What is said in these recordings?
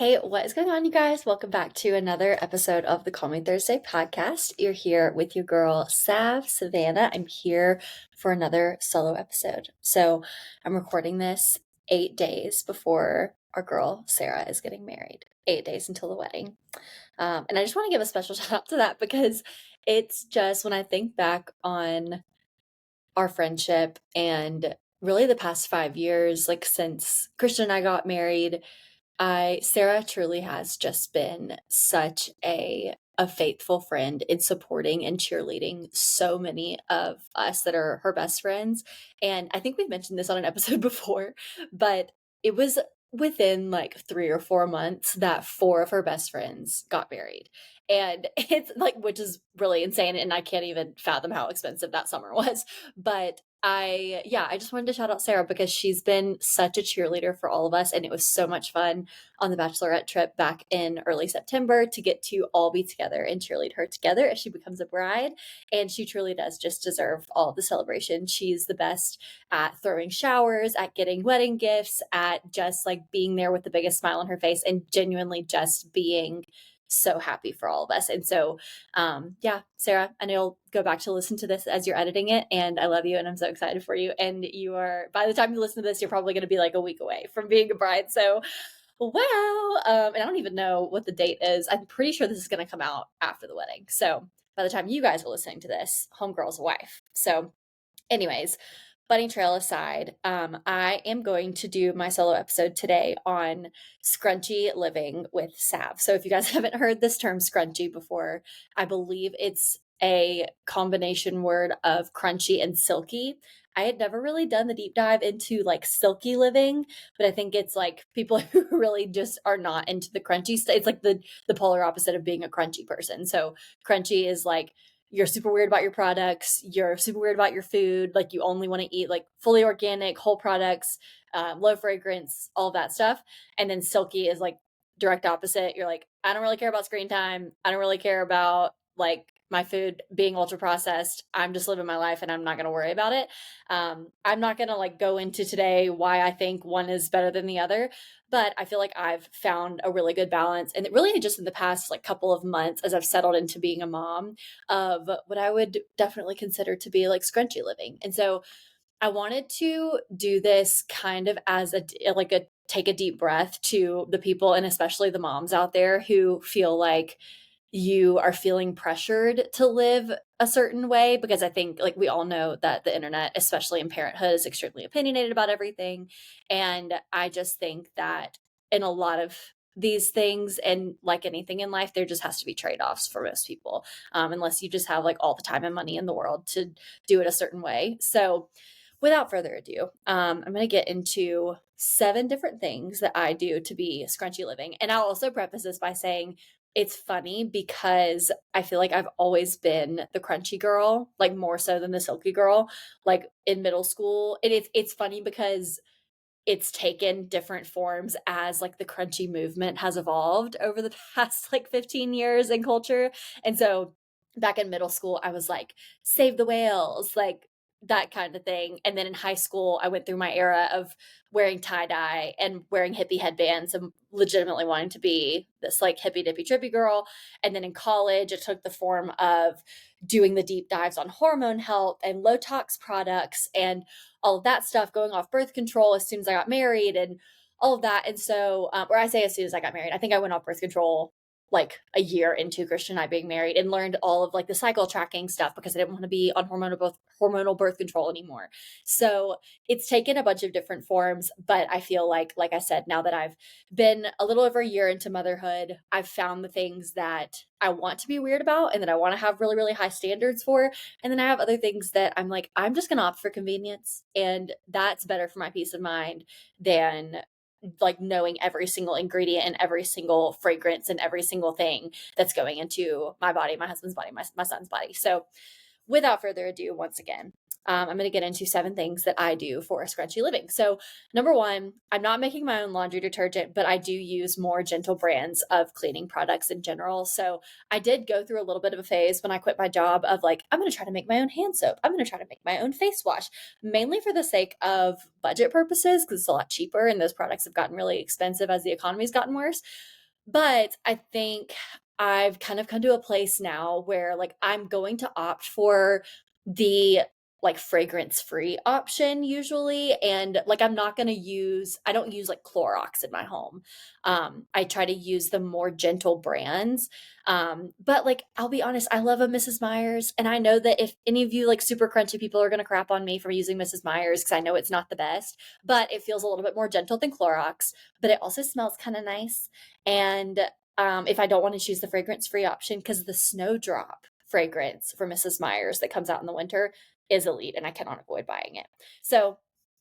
Hey, what is going on, you guys? Welcome back to another episode of the Call Me Thursday podcast. You're here with your girl, Savannah. I'm here for another solo episode. So I'm recording this 8 days before our girl, Sarah, is getting married. 8 days until the wedding. And I just want to give a special shout out to that because it's just when I think back on our friendship and really the past 5 years, like since Christian and I got married, Sarah truly has just been such a faithful friend in supporting and cheerleading so many of us that are her best friends. And I think we've mentioned this on an episode before, but it was within like 3 or 4 months that four of her best friends got married. And it's like, which is really insane. And I can't even fathom how expensive that summer was. But I just wanted to shout out Sarah because she's been such a cheerleader for all of us. And it was so much fun on the bachelorette trip back in early September to get to all be together and cheerlead her together as she becomes a bride. And she truly does just deserve all the celebration. She's the best at throwing showers, at getting wedding gifts, at just like being there with the biggest smile on her face and genuinely just being so happy for all of us. And so, Sarah, I know you'll go back to listen to this as you're editing it. And I love you. And I'm so excited for you. And you are, by the time you listen to this, you're probably going to be like a week away from being a bride. So, wow. And I don't even know what the date is. I'm pretty sure this is going to come out after the wedding. So by the time you guys are listening to this, homegirl's a wife. So anyways, bunny trail aside, I am going to do my solo episode today on scrunchy living with Sav. So if you guys haven't heard this term scrunchy before, I believe it's a combination word of crunchy and silky. I had never really done the deep dive into like silky living, but I think it's like people who really just are not into the crunchy stuff. It's like the polar opposite of being a crunchy person. So crunchy is like you're super weird about your products, you're super weird about your food, like you only want to eat like fully organic, whole products, low fragrance, all of that stuff. And then silky is like direct opposite. You're like, I don't really care about screen time. I don't really care about like my food being ultra processed. I'm just living my life and I'm not going to worry about it. I'm not going to like go into today why I think one is better than the other, but I feel like I've found a really good balance. And it really just in the past like couple of months as I've settled into being a mom of what I would definitely consider to be like scrunchy living. And so I wanted to do this kind of as a take a deep breath to the people and especially the moms out there who feel like you are feeling pressured to live a certain way, because I think like we all know that the internet, especially in parenthood, is extremely opinionated about everything. And I just think that in a lot of these things, and like anything in life, there just has to be trade-offs for most people, unless you just have like all the time and money in the world to do it a certain way. So without further ado, I'm going to get into 7 different things that I do to be scrunchy living. And I'll also preface this by saying it's funny because I feel like I've always been the crunchy girl, like more so than the silky girl, like in middle school. And it's funny because it's taken different forms as like the crunchy movement has evolved over the past like 15 years in culture. And so back in middle school, I was like, save the whales, like that kind of thing. And then in high school, I went through my era of wearing tie-dye and wearing hippie headbands and legitimately wanting to be this like hippie dippy trippy girl. And then in college, it took the form of doing the deep dives on hormone health and low tox products and all of that stuff, going off birth control as soon as I got married and all of that. And so, or I say as soon as I got married, I think I went off birth control like a year into Christian and I being married and learned all of like the cycle tracking stuff because I didn't want to be on hormonal birth control anymore. So it's taken a bunch of different forms, but I feel like I said, now that I've been a little over a year into motherhood, I've found the things that I want to be weird about and that I want to have really, really high standards for. And then I have other things that I'm like, I'm just going to opt for convenience. And that's better for my peace of mind than like knowing every single ingredient and every single fragrance and every single thing that's going into my body, my husband's body, my son's body. So without further ado, once again, I'm going to get into 7 things that I do for scrunchy living. So number 1, I'm not making my own laundry detergent, but I do use more gentle brands of cleaning products in general. So I did go through a little bit of a phase when I quit my job of like, I'm going to try to make my own hand soap. I'm going to try to make my own face wash, mainly for the sake of budget purposes, because it's a lot cheaper and those products have gotten really expensive as the economy's gotten worse. But I think I've kind of come to a place now where like I'm going to opt for the like fragrance free option usually. And like I'm not going to use, I don't use like Clorox in my home. I try to use the more gentle brands. But like I'll be honest, I love a Mrs. Myers. And I know that if any of you like super crunchy people are going to crap on me for using Mrs. Myers, because I know it's not the best, but it feels a little bit more gentle than Clorox, but it also smells kind of nice. And if I don't want to choose the fragrance free option, because the Snowdrop fragrance for Mrs. Myers that comes out in the winter is elite and I cannot avoid buying it. So,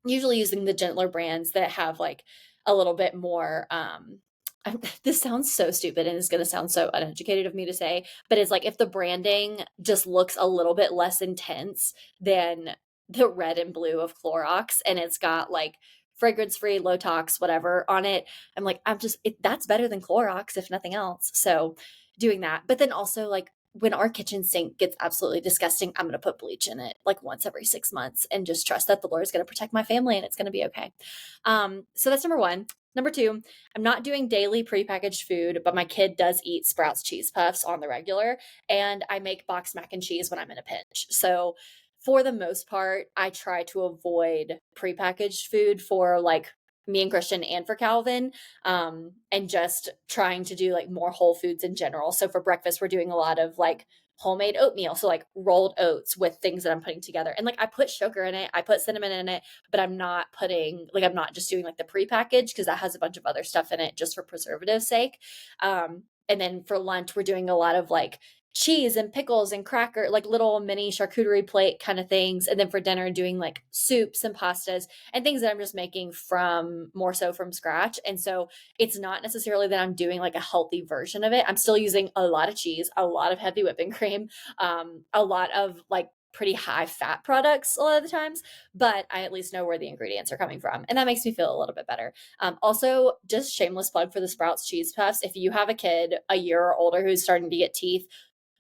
usually using the gentler brands that have like a little bit more. This sounds so stupid and it's going to sound so uneducated of me to say, but it's like if the branding just looks a little bit less intense than the red and blue of Clorox and it's got like fragrance free, low tox, whatever on it. I'm like, that's better than Clorox, if nothing else. So doing that. But then also, like, when our kitchen sink gets absolutely disgusting, I'm going to put bleach in it like once every 6 months and just trust that the Lord is going to protect my family and it's going to be okay. So that's number one. Number two, I'm not doing daily prepackaged food, but my kid does eat Sprouts cheese puffs on the regular, and I make boxed mac and cheese when I'm in a pinch. So for the most part, I try to avoid prepackaged food for like me and Christian and for Calvin, and just trying to do like more whole foods in general. So for breakfast, we're doing a lot of like homemade oatmeal. So like rolled oats with things that I'm putting together. And like I put sugar in it, I put cinnamon in it, but I'm not I'm not just doing like the prepackaged because that has a bunch of other stuff in it just for preservative sake. And then for lunch, we're doing a lot of like cheese and pickles and cracker, like little mini charcuterie plate kind of things. And then for dinner, doing like soups and pastas and things that I'm just making from more so from scratch. And so it's not necessarily that I'm doing like a healthy version of it. I'm still using a lot of cheese, a lot of heavy whipping cream, a lot of like pretty high fat products a lot of the times, but I at least know where the ingredients are coming from. And that makes me feel a little bit better. Also, just shameless plug for the Sprouts cheese puffs. If you have a kid a year or older who's starting to get teeth,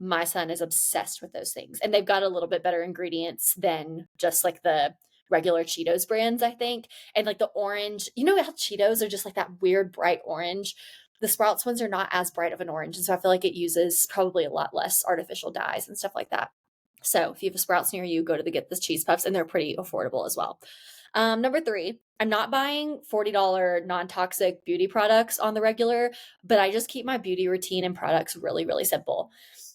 my son is obsessed with those things. And they've got a little bit better ingredients than just like the regular Cheetos brands, I think. And like the orange, you know how Cheetos are just like that weird bright orange? The Sprouts ones are not as bright of an orange. And so I feel like it uses probably a lot less artificial dyes and stuff like that. So if you have a Sprouts near you, go to get the cheese puffs, and they're pretty affordable as well. Number three, I'm not buying $40 non-toxic beauty products on the regular, but I just keep my beauty routine and products really, really simple.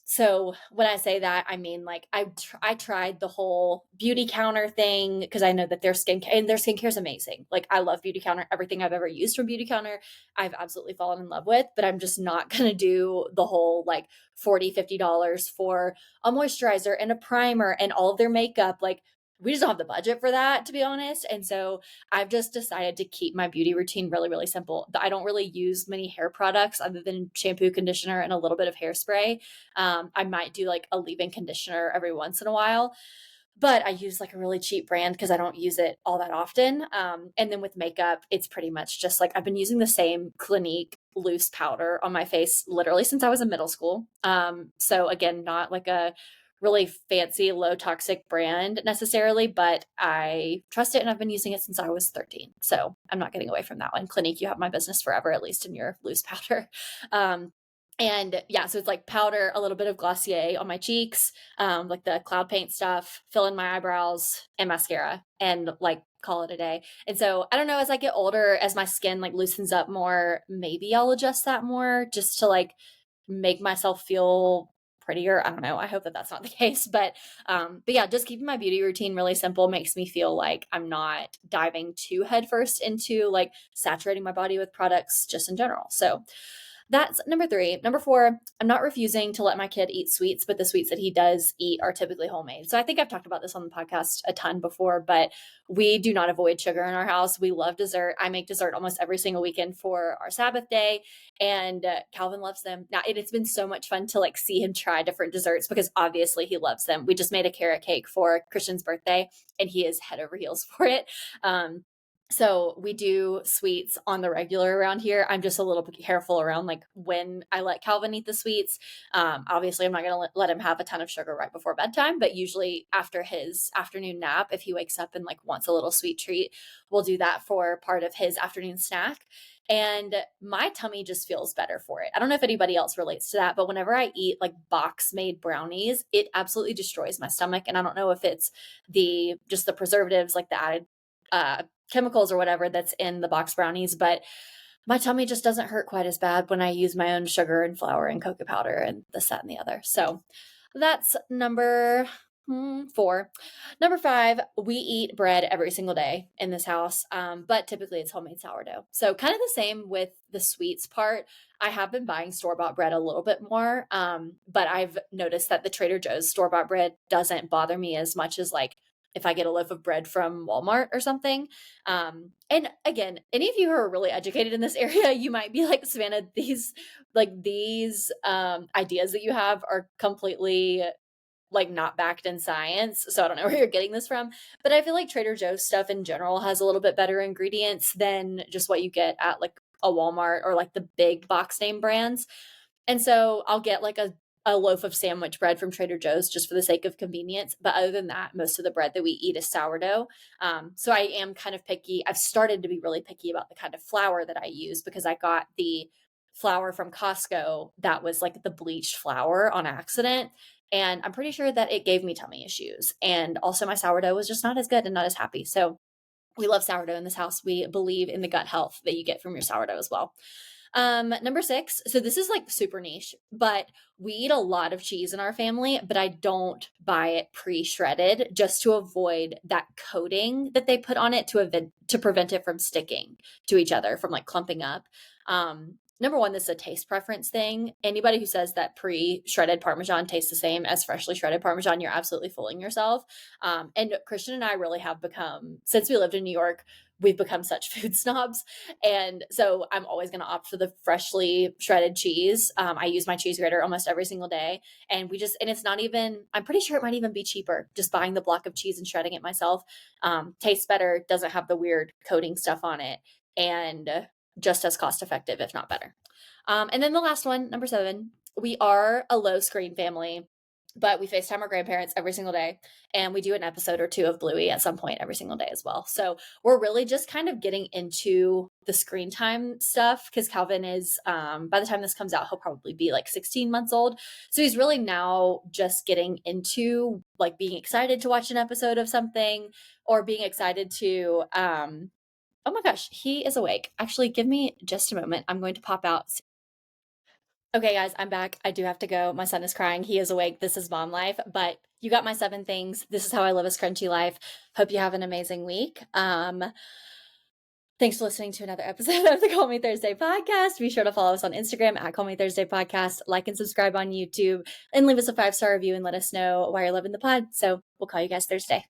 So when I say that, I mean like I tried the whole beauty counter thing because I know that their skincare is amazing. Like I love beauty counter. Everything I've ever used from beauty counter, I've absolutely fallen in love with, but I'm just not going to do the whole like $40, $50 for a moisturizer and a primer and all of their makeup. Like we just don't have the budget for that, to be honest. And so I've just decided to keep my beauty routine really, really simple. I don't really use many hair products other than shampoo, conditioner, and a little bit of hairspray. I might do like a leave-in conditioner every once in a while, but I use like a really cheap brand because I don't use it all that often. And then with makeup, it's pretty much just like I've been using the same Clinique loose powder on my face literally since I was in middle school. So again, not like a really fancy low toxic brand necessarily, but I trust it and I've been using it since I was 13. So I'm not getting away from that one. Clinique, you have my business forever, at least in your loose powder. And yeah, so it's like powder, a little bit of Glossier on my cheeks, like the cloud paint stuff, fill in my eyebrows and mascara and like call it a day. And so I don't know, as I get older, as my skin like loosens up more, maybe I'll adjust that more just to like make myself feel prettier. I don't know. I hope that that's not the case, but yeah, just keeping my beauty routine really simple makes me feel like I'm not diving too headfirst into like saturating my body with products just in general. So that's number three. Number four, I'm not refusing to let my kid eat sweets, but the sweets that he does eat are typically homemade. So I think I've talked about this on the podcast a ton before, but we do not avoid sugar in our house. We love dessert. I make dessert almost every single weekend for our Sabbath day, and Calvin loves them. Now, it's been so much fun to like see him try different desserts because obviously he loves them. We just made a carrot cake for Christian's birthday, and he is head over heels for it. So we do sweets on the regular around here. I'm just a little bit careful around like when I let Calvin eat the sweets. Obviously, I'm not going to let him have a ton of sugar right before bedtime, but usually after his afternoon nap, if he wakes up and like wants a little sweet treat, we'll do that for part of his afternoon snack. And my tummy just feels better for it. I don't know if anybody else relates to that, but whenever I eat like box made brownies, it absolutely destroys my stomach. And I don't know if it's just the preservatives, like the added chemicals or whatever that's in the box brownies, but my tummy just doesn't hurt quite as bad when I use my own sugar and flour and cocoa powder and this, that, and the other. So that's number 4. Number 5, we eat bread every single day in this house, but typically it's homemade sourdough. So kind of the same with the sweets part. I have been buying store-bought bread a little bit more, but I've noticed that the Trader Joe's store-bought bread doesn't bother me as much as like if I get a loaf of bread from Walmart or something. And again, any of you who are really educated in this area, you might be like, Savannah, these ideas that you have are completely like not backed in science. So I don't know where you're getting this from, but I feel like Trader Joe's stuff in general has a little bit better ingredients than just what you get at like a Walmart or like the big box name brands. And so I'll get like a loaf of sandwich bread from Trader Joe's just for the sake of convenience. But other than that, most of the bread that we eat is sourdough. So I am kind of picky. I've started to be really picky about the kind of flour that I use because I got the flour from Costco that was like the bleached flour on accident. And I'm pretty sure that it gave me tummy issues. And also my sourdough was just not as good and not as happy. So we love sourdough in this house. We believe in the gut health that you get from your sourdough as well. Number 6. So this is like super niche, but we eat a lot of cheese in our family, but I don't buy it pre-shredded just to avoid that coating that they put on it to prevent it from sticking to each other, from like clumping up. Number 1, this is a taste preference thing. Anybody who says that pre-shredded Parmesan tastes the same as freshly shredded Parmesan, you're absolutely fooling yourself. And Christian and I really have become, since we lived in New York, we've become such food snobs. And so I'm always going to opt for the freshly shredded cheese. I use my cheese grater almost every single day. And it's not even, I'm pretty sure it might even be cheaper just buying the block of cheese and shredding it myself. Tastes better, doesn't have the weird coating stuff on it, and just as cost effective, if not better. And then the last one, number 7, we are a low screen family, but we FaceTime our grandparents every single day. And we do an episode or 2 of Bluey at some point every single day as well. So we're really just kind of getting into the screen time stuff because Calvin is, by the time this comes out, he'll probably be like 16 months old. So he's really now just getting into like being excited to watch an episode of something or being excited to, oh my gosh, he is awake. Actually, give me just a moment. I'm going to pop out. Okay, guys, I'm back. I do have to go. My son is crying. He is awake. This is mom life, but you got my 7 things. This is how I live a scrunchy life. Hope you have an amazing week. Thanks for listening to another episode of the Call Me Thursday podcast. Be sure to follow us on Instagram at Call Me Thursday podcast, like and subscribe on YouTube, and leave us a 5-star review and let us know why you're loving the pod. So we'll call you guys Thursday.